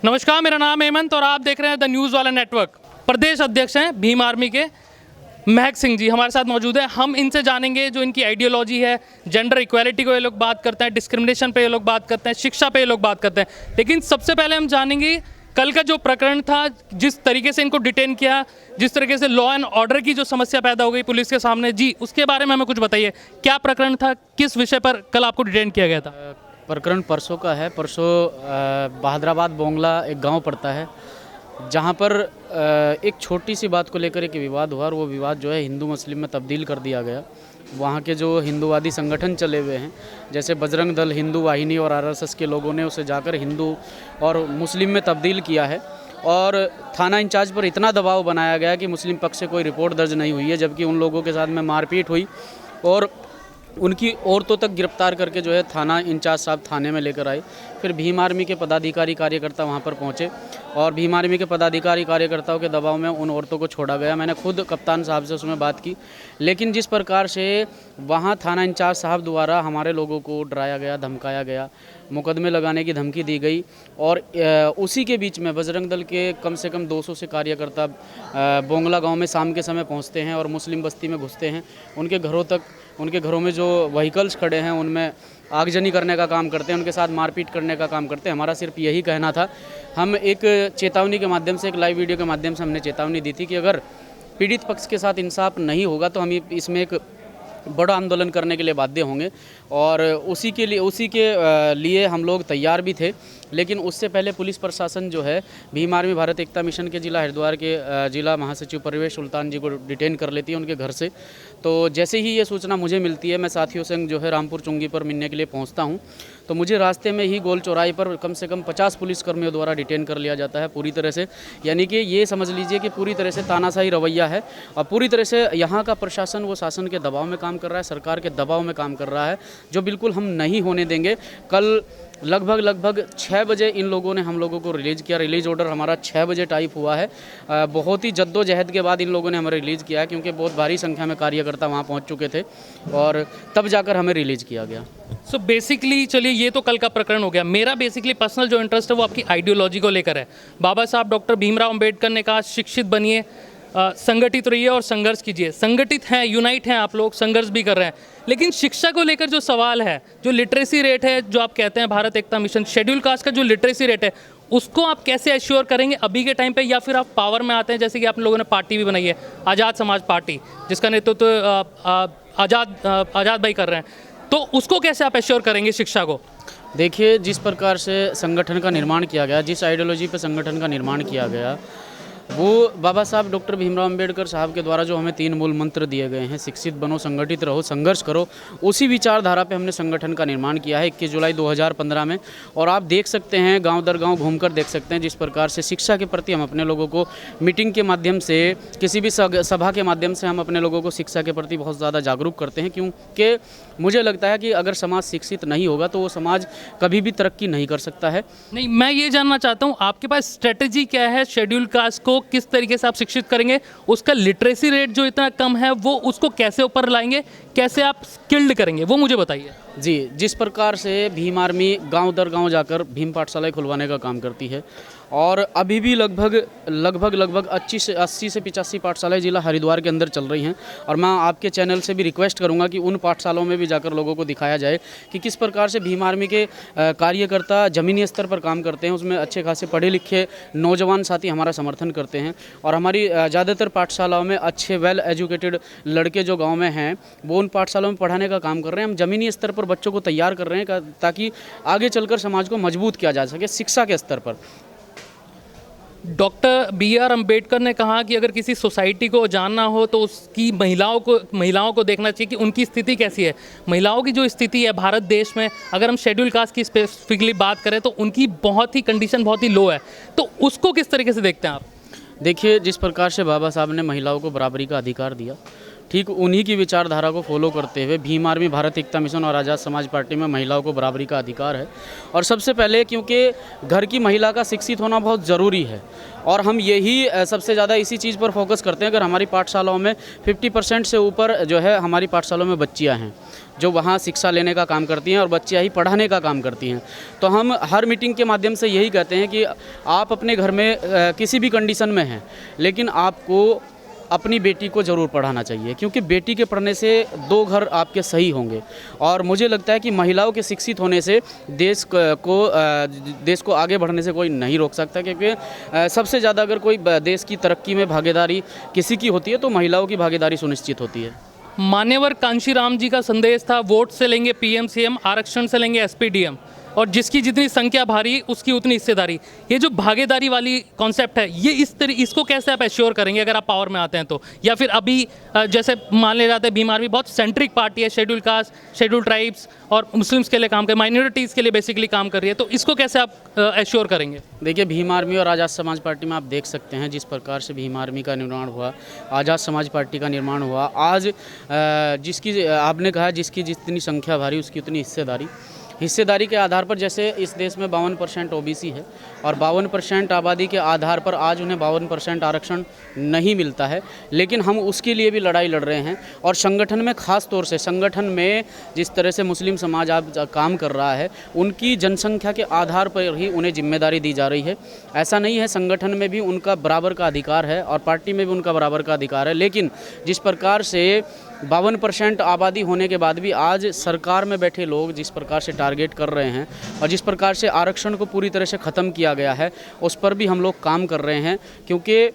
नमस्कार, मेरा नाम हेमंत और आप देख रहे हैं द न्यूज़ वाला नेटवर्क। प्रदेश अध्यक्ष हैं भीम आर्मी के महक सिंह जी हमारे साथ मौजूद है। हम इनसे जानेंगे जो इनकी आइडियोलॉजी है। जेंडर इक्वालिटी को ये लोग बात करते हैं, डिस्क्रिमिनेशन पे ये लोग बात करते हैं, शिक्षा पे ये लोग बात करते हैं। लेकिन सबसे पहले हम जानेंगे कल का जो प्रकरण था, जिस तरीके से इनको डिटेन किया, जिस तरीके से लॉ एंड ऑर्डर की जो समस्या पैदा हो गई पुलिस के सामने जी, उसके बारे में हमें कुछ बताइए। क्या प्रकरण था, किस विषय पर कल आपको डिटेन किया गया था? प्रकरण परसों का है। परसों बहादराबाद बोंगला एक गांव पड़ता है, जहां पर एक छोटी सी बात को लेकर एक विवाद हुआ और वो विवाद जो है हिंदू मुस्लिम में तब्दील कर दिया गया। वहां के जो हिंदूवादी संगठन चले हुए हैं, जैसे बजरंग दल, हिंदू वाहिनी और आरएसएस के लोगों ने उसे जाकर हिंदू और मुस्लिम में तब्दील किया है। और थाना इंचार्ज पर इतना दबाव बनाया गया कि मुस्लिम पक्ष से कोई रिपोर्ट दर्ज नहीं हुई है, जबकि उन लोगों के साथ में मारपीट हुई और उनकी औरतों तक गिरफ्तार करके जो है थाना इंचार्ज साहब थाने में लेकर आए। फिर भीम आर्मी के पदाधिकारी कार्यकर्ता वहां पर पहुंचे और भीम आर्मी के पदाधिकारी कार्यकर्ताओं के दबाव में उन औरतों को छोड़ा गया। मैंने खुद कप्तान साहब से उसमें बात की, लेकिन जिस प्रकार से वहां थाना इंचार्ज साहब द्वारा हमारे लोगों को डराया गया, धमकाया गया, मुकदमे लगाने की धमकी दी गई और उसी के बीच में बजरंग दल के कम से कम 200 से कार्यकर्ता बोंगला गांव में शाम के समय पहुंचते हैं और मुस्लिम बस्ती में घुसते हैं। उनके घरों तक, उनके घरों में जो व्हीकल्स खड़े हैं उनमें आगजनी करने का काम करते हैं, उनके साथ मारपीट करने का काम करते हैं। हमारा सिर्फ यही कहना था। हम एक चेतावनी के माध्यम से, एक लाइव वीडियो के माध्यम से हमने चेतावनी दी थी कि अगर पीड़ित पक्ष के साथ इंसाफ नहीं होगा तो हम इसमें एक बड़ा आंदोलन करने के लिए बाध्य होंगे और उसी के लिए हम लोग तैयार भी थे। लेकिन उससे पहले पुलिस प्रशासन जो है भीम आर्मी भारत एकता मिशन के जिला हरिद्वार के जिला महासचिव परवेश सुल्तान जी को डिटेन कर लेती है उनके घर से। तो जैसे ही ये सूचना मुझे मिलती है, मैं साथियों संग जो है रामपुर चुंगी पर मिलने के लिए पहुंचता हूं, तो मुझे रास्ते में ही गोल चौराहे पर कम से कम 50 पुलिसकर्मियों द्वारा डिटेन कर लिया जाता है पूरी तरह से। यानी कि ये समझ लीजिए कि पूरी तरह से तानाशाही रवैया है और पूरी तरह से यहाँ का प्रशासन वो शासन के दबाव में काम कर रहा है, सरकार के दबाव में काम कर रहा है, जो बिल्कुल हम नहीं होने देंगे। कल लगभग 6 बजे इन लोगों ने हम लोगों को रिलीज़ किया। रिलीज़ ऑर्डर हमारा 6 बजे टाइप हुआ है। बहुत ही जद्दोजहद के बाद इन लोगों ने हमें रिलीज़ किया है, क्योंकि बहुत भारी संख्या में कार्यकर्ता वहाँ पहुँच चुके थे और तब जाकर हमें रिलीज़ किया गया। सो बेसिकली चलिए, ये तो कल का प्रकरण हो गया। मेरा बेसिकली पर्सनल जो इंटरेस्ट है वो आपकी आइडियोलॉजी को लेकर है। बाबा साहब डॉक्टर भीमराव अंबेडकर ने कहा शिक्षित बनिए, संगठित रहिए और संघर्ष कीजिए। संगठित हैं, यूनाइट हैं आप लोग, संघर्ष भी कर रहे हैं। लेकिन शिक्षा को लेकर जो सवाल है, जो लिटरेसी रेट है, जो आप कहते हैं भारत एकता मिशन, शेड्यूल कास्ट का जो लिटरेसी रेट है, उसको आप कैसे एश्योर करेंगे अभी के टाइम पे? या फिर आप पावर में आते हैं, जैसे कि आप लोगों ने पार्टी भी बनाई है आज़ाद समाज पार्टी, जिसका नेतृत्व आज़ाद भाई कर रहे हैं, तो उसको कैसे आप एश्योर करेंगे शिक्षा को? देखिए, जिस प्रकार से संगठन का निर्माण किया गया, जिस आइडियोलॉजी पर संगठन का निर्माण किया गया, वो बाबा साहब डॉक्टर भीमराव अंबेडकर साहब के द्वारा जो हमें 3 मूल मंत्र दिए गए हैं, शिक्षित बनो, संगठित रहो, संघर्ष करो, उसी विचारधारा पे हमने संगठन का निर्माण किया है 21 जुलाई 2015 में। और आप देख सकते हैं, गांव दर गांव घूमकर देख सकते हैं जिस प्रकार से शिक्षा के प्रति हम अपने लोगों को मीटिंग के माध्यम से, किसी भी सभा के माध्यम से हम अपने लोगों को शिक्षा के प्रति बहुत ज़्यादा जागरूक करते हैं। क्योंकि मुझे लगता है कि अगर समाज शिक्षित नहीं होगा तो वो समाज कभी भी तरक्की नहीं कर सकता है। नहीं, मैं ये जानना चाहता हूँ आपके पास स्ट्रेटजी क्या है? शेड्यूल कास्ट को किस तरीके से आप शिक्षित करेंगे? उसका लिटरेसी रेट जो इतना कम है वो उसको कैसे ऊपर लाएंगे? कैसे आप स्किल्ड करेंगे, वो मुझे बताइए। जी, जिस प्रकार से भीम आर्मी गांव दर गांव जाकर भीम पाठशालाएं खुलवाने का काम करती है और अभी भी लगभग 80 से 85 पाठशालाएं जिला हरिद्वार के अंदर चल रही हैं। और मैं आपके चैनल से भी रिक्वेस्ट करूंगा कि उन पाठशालाओं में भी जाकर लोगों को दिखाया जाए कि किस प्रकार से भीम आर्मी के कार्यकर्ता ज़मीनी स्तर पर काम करते हैं। उसमें अच्छे खासे पढ़े लिखे नौजवान साथी हमारा समर्थन करते हैं और हमारी ज़्यादातर पाठशालाओं में अच्छे वेल एजुकेटेड लड़के जो गाँव में हैं वो उन पाठशालाओं में पढ़ाने का काम कर रहे हैं। हम ज़मीनी स्तर पर बच्चों को तैयार कर रहे हैं ताकि आगे चलकर समाज को मजबूत किया जा सके शिक्षा के स्तर पर। डॉक्टर BR अम्बेडकर ने कहा कि अगर किसी सोसाइटी को जानना हो तो उसकी महिलाओं को देखना चाहिए कि उनकी स्थिति कैसी है। महिलाओं की जो स्थिति है भारत देश में, अगर हम शेड्यूल कास्ट की स्पेसिफिकली बात करें तो उनकी कंडीशन बहुत ही लो है। तो उसको किस तरीके से देखते हैं आप? देखिए, जिस प्रकार से बाबा साहब ने महिलाओं को बराबरी का अधिकार दिया, ठीक उन्हीं की विचारधारा को फॉलो करते हुए भीम आर्मी, भारत एकता मिशन और आज़ाद समाज पार्टी में महिलाओं को बराबरी का अधिकार है। और सबसे पहले क्योंकि घर की महिला का शिक्षित होना बहुत ज़रूरी है और हम यही सबसे ज़्यादा इसी चीज़ पर फोकस करते हैं। अगर हमारी पाठशालाओं में 50% से ऊपर जो है हमारी पाठशालाओं में बच्चियाँ हैं जो वहाँ शिक्षा लेने का काम करती हैं और बच्चियाँ ही पढ़ाने का काम करती हैं, तो हम हर मीटिंग के माध्यम से यही कहते हैं कि आप अपने घर में किसी भी कंडीशन में हैं, लेकिन आपको अपनी बेटी को ज़रूर पढ़ाना चाहिए, क्योंकि बेटी के पढ़ने से 2 घर आपके सही होंगे। और मुझे लगता है कि महिलाओं के शिक्षित होने से देश को आगे बढ़ने से कोई नहीं रोक सकता, क्योंकि सबसे ज़्यादा अगर कोई देश की तरक्की में भागीदारी किसी की होती है तो महिलाओं की भागीदारी सुनिश्चित होती है। मान्यवर कांशीराम जी का संदेश था, वोट से लेंगे पीएम सीएम, आरक्षण से लेंगे एसपी डीएम, और जिसकी जितनी संख्या भारी उसकी उतनी हिस्सेदारी। ये जो भागीदारी वाली कॉन्सेप्ट है, ये इसको कैसे आप एश्योर करेंगे अगर आप पावर में आते हैं तो? या फिर अभी जैसे मान ले जाते हैं भीम आर्मी बहुत सेंट्रिक पार्टी है, शेड्यूल कास्ट, शेड्यूल ट्राइब्स और मुस्लिम्स के लिए काम कर, माइनॉरिटीज़ के लिए बेसिकली काम कर रही है, तो इसको कैसे आप एश्योर करेंगे? देखिए, भीम आर्मी और आज़ाद समाज पार्टी में आप देख सकते हैं जिस प्रकार से भीम आर्मी का निर्माण हुआ, आज़ाद समाज पार्टी का निर्माण हुआ। आज जिसकी आपने कहा जिसकी जितनी संख्या भारी उसकी उतनी हिस्सेदारी के आधार पर, जैसे इस देश में 52% ओबीसी है और 52% आबादी के आधार पर आज उन्हें 52% आरक्षण नहीं मिलता है, लेकिन हम उसके लिए भी लड़ाई लड़ रहे हैं। और संगठन में ख़ास तौर से संगठन में जिस तरह से मुस्लिम समाज आज काम कर रहा है, उनकी जनसंख्या के आधार पर ही उन्हें जिम्मेदारी दी जा रही है। ऐसा नहीं है, संगठन में भी उनका बराबर का अधिकार है और पार्टी में भी उनका बराबर का अधिकार है। लेकिन जिस प्रकार से 52% आबादी होने के बाद भी आज सरकार में बैठे लोग जिस प्रकार से टारगेट कर रहे हैं और जिस प्रकार से आरक्षण को पूरी तरह से ख़त्म किया गया है, उस पर भी हम लोग काम कर रहे हैं। क्योंकि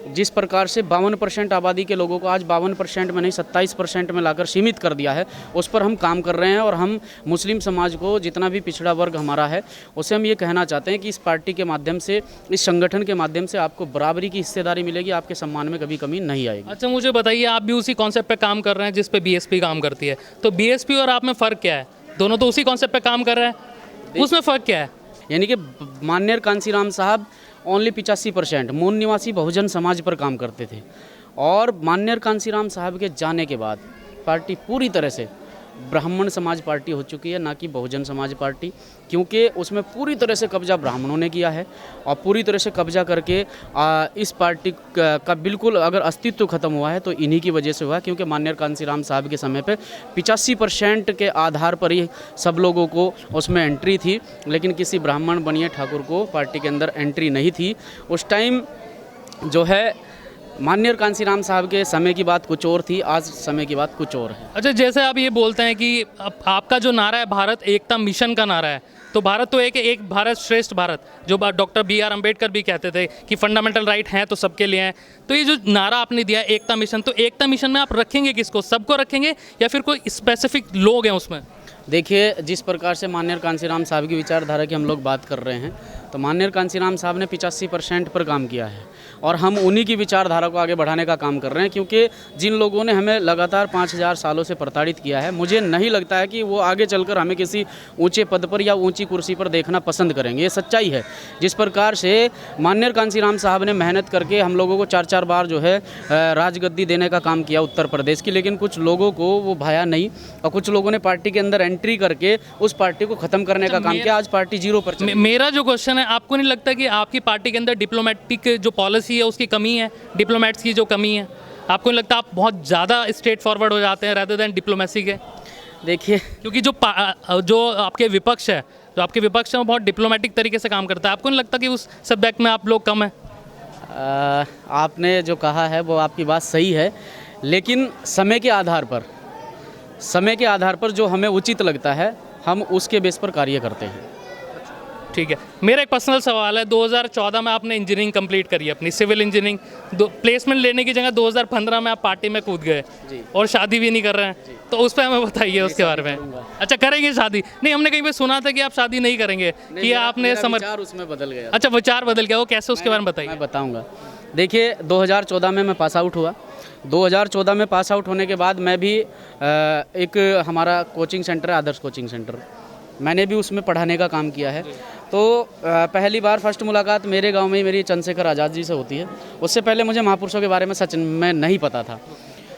जिस प्रकार से 52% आबादी के लोगों को आज 52% में नहीं 27% में लाकर सीमित कर दिया है, उस पर हम काम कर रहे हैं। और हम मुस्लिम समाज को, जितना भी पिछड़ा वर्ग हमारा है, उसे हम ये कहना चाहते हैं कि इस पार्टी के माध्यम से, इस संगठन के माध्यम से आपको बराबरी की हिस्सेदारी मिलेगी, आपके सम्मान में कभी कमी नहीं आएगी। अच्छा, मुझे बताइए, आप भी उसी कॉन्सेप्ट पे काम कर रहे हैं जिस पे बीएसपी काम करती है, तो बीएसपी और आप में फ़र्क क्या है? दोनों तो उसी कॉन्सेप्ट पे काम कर रहे हैं, उसमें फ़र्क क्या है? यानी कि मान्यवर कांशीराम साहब ओनली 85% मूल निवासी बहुजन समाज पर काम करते थे, और मान्यवर कांशीराम साहब के जाने के बाद पार्टी पूरी तरह से ब्राह्मण समाज पार्टी हो चुकी है, ना कि बहुजन समाज पार्टी, क्योंकि उसमें पूरी तरह से कब्जा ब्राह्मणों ने किया है। और पूरी तरह से कब्जा करके इस पार्टी का बिल्कुल अगर अस्तित्व खत्म हुआ है तो इन्हीं की वजह से हुआ, क्योंकि मान्यवर कांशीराम साहब के समय पे 85% के आधार पर ही सब लोगों को उसमें एंट्री थी, लेकिन किसी ब्राह्मण बनिए ठाकुर को पार्टी के अंदर एंट्री नहीं थी। उस टाइम जो है मान्यवर कांशीराम साहब के समय की बात कुछ और थी, आज समय की बात कुछ और है। अच्छा, जैसे आप ये बोलते हैं कि आपका जो नारा है भारत एकता मिशन का नारा है, तो भारत तो एक भारत श्रेष्ठ भारत, जो डॉक्टर BR अम्बेडकर भी कहते थे कि फंडामेंटल राइट हैं तो सबके लिए हैं। तो ये जो नारा आपने दिया है एकता मिशन, तो एकता मिशन में आप रखेंगे किसको? सबको रखेंगे या फिर कोई स्पेसिफिक लोग हैं उसमें? देखिए, जिस प्रकार से मान्यवर कांशीराम साहब की विचारधारा की हम लोग बात कर रहे हैं, तो मान्यवर कांशीराम साहब ने 85% पर काम किया है और हम उन्हीं की विचारधारा को आगे बढ़ाने का काम कर रहे हैं। क्योंकि जिन लोगों ने हमें लगातार 5000 सालों से प्रताड़ित किया है, मुझे नहीं लगता है कि वो आगे चलकर हमें किसी ऊंचे पद पर या ऊंची कुर्सी पर देखना पसंद करेंगे। ये सच्चाई है। जिस प्रकार से मान्यवर कांशीराम साहब ने मेहनत करके हम लोगों को 4-4 बार जो है राजगद्दी देने का काम किया उत्तर प्रदेश की, लेकिन कुछ लोगों को वो भाया नहीं और कुछ लोगों ने पार्टी के अंदर एंट्री करके उस पार्टी को ख़त्म करने का काम किया। आज पार्टी 0 पर चली। मेरा जो क्वेश्चन है, आपको नहीं लगता कि आपकी पार्टी के अंदर डिप्लोमेटिक जो पॉलिसी है उसकी कमी है, डिप्लोमेट्स की जो कमी है? आपको नहीं लगता आप बहुत ज़्यादा स्ट्रेट फॉरवर्ड हो जाते हैं रादर देन डिप्लोमेसी के? देखिए, क्योंकि जो आपके विपक्ष है, वो बहुत डिप्लोमेटिक तरीके से काम करता है। आपको नहीं लगता कि उस सब्जेक्ट में आप लोग कम हैं? आपने जो कहा है वो आपकी बात सही है, लेकिन समय के आधार पर जो हमें उचित लगता है हम उसके बेस पर कार्य करते हैं। ठीक है, मेरा एक पर्सनल सवाल है। 2014 में आपने इंजीनियरिंग कंप्लीट करी, अपनी सिविल इंजीनियरिंग, प्लेसमेंट लेने की जगह 2015 में आप पार्टी में कूद गए और शादी भी नहीं कर रहे हैं, तो उस पर हमें बताइए उसके बारे में। अच्छा, करेंगे शादी? नहीं, हमने कहीं पे सुना था कि आप शादी नहीं करेंगे, कि आपने विचार उसमें बदल गया। अच्छा, विचार बदल गया, वो कैसे, उसके बारे में बताइए। मैं बताऊँगा। देखिए, 2014 में मैं पास आउट हुआ। 2014 में पास आउट होने के बाद मैं भी एक हमारा कोचिंग सेंटर है, आदर्श कोचिंग सेंटर, मैंने भी उसमें पढ़ाने का काम किया है। तो पहली बार फर्स्ट मुलाकात मेरे गांव में ही मेरी चंद्रशेखर आज़ाद जी से होती है। उससे पहले मुझे महापुरुषों के बारे में सच में नहीं पता था।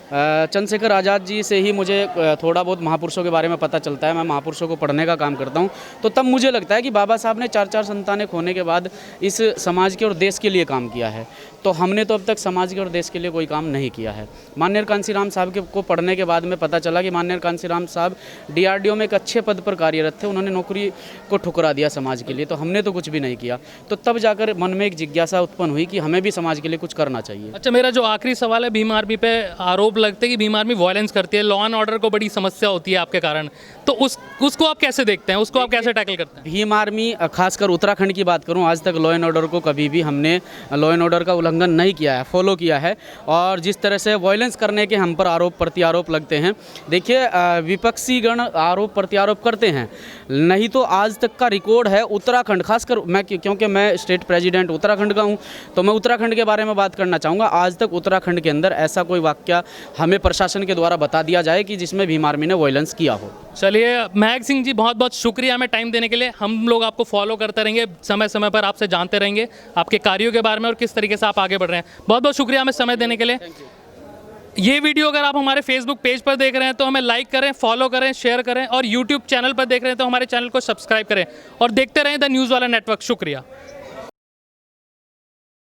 चंद्रशेखर आज़ाद जी से ही मुझे थोड़ा बहुत महापुरुषों के बारे में पता चलता है। मैं महापुरुषों को पढ़ने का काम करता हूँ, तो तब मुझे लगता है कि बाबा साहब ने 4 संतानें खोने के बाद इस समाज के और देश के लिए काम किया है। तो हमने तो अब तक समाज के और देश के लिए कोई काम नहीं किया है। माननीय कांसीराम साहब को पढ़ने के बाद में पता चला कि माननीय कांसीराम साहब DRDO में एक अच्छे पद पर कार्यरत थे, उन्होंने नौकरी को ठुकरा दिया समाज के लिए, तो हमने तो कुछ भी नहीं किया। तो तब जाकर मन में एक जिज्ञासा उत्पन्न हुई कि हमें भी समाज के लिए कुछ करना चाहिए। अच्छा, मेरा जो आखिरी सवाल है, भीम आर्मी पे आरोप लगते हैं कि भीम आर्मी वायलेंस करती है, लॉ एंड ऑर्डर को बड़ी समस्या होती है आपके कारण, तो उसको आप कैसे देखते हैं, उसको आप कैसे टैकल करते हैं? भीम आर्मी, खासकर उत्तराखंड की बात करूं, आज तक लॉ एंड ऑर्डर को कभी भी हमने लॉ एंड ऑर्डर का उल्लंघन नहीं किया है, फॉलो किया है। और जिस तरह से वायलेंस करने के हम पर आरोप प्रत्यारोप लगते हैं, देखिए विपक्षी गण आरोप प्रत्यारोप करते हैं, नहीं तो आज तक का रिकॉर्ड है उत्तराखंड, खासकर मैं, क्योंकि मैं स्टेट प्रेसिडेंट उत्तराखंड का हूं, तो मैं उत्तराखंड के बारे में बात करना चाहूँगा। आज तक उत्तराखंड के अंदर ऐसा कोई वाकया हमें प्रशासन के द्वारा बता दिया जाए कि जिसमें भीम आर्मी ने वायलेंस किया हो। चलिए महक सिंह जी, बहुत बहुत शुक्रिया हमें टाइम देने के लिए। हम लोग आपको फॉलो करते रहेंगे, समय समय पर आपसे जानते रहेंगे आपके कार्यों के बारे में और किस तरीके से आप आगे बढ़ रहे हैं। बहुत बहुत शुक्रिया हमें समय देने के लिए। ये वीडियो अगर आप हमारे फेसबुक पेज पर देख रहे हैं तो हमें लाइक करें, फॉलो करें, शेयर करें, और यूट्यूब चैनल पर देख रहे हैं तो हमारे चैनल को सब्सक्राइब करें और देखते रहें द न्यूज़ वाला नेटवर्क। शुक्रिया।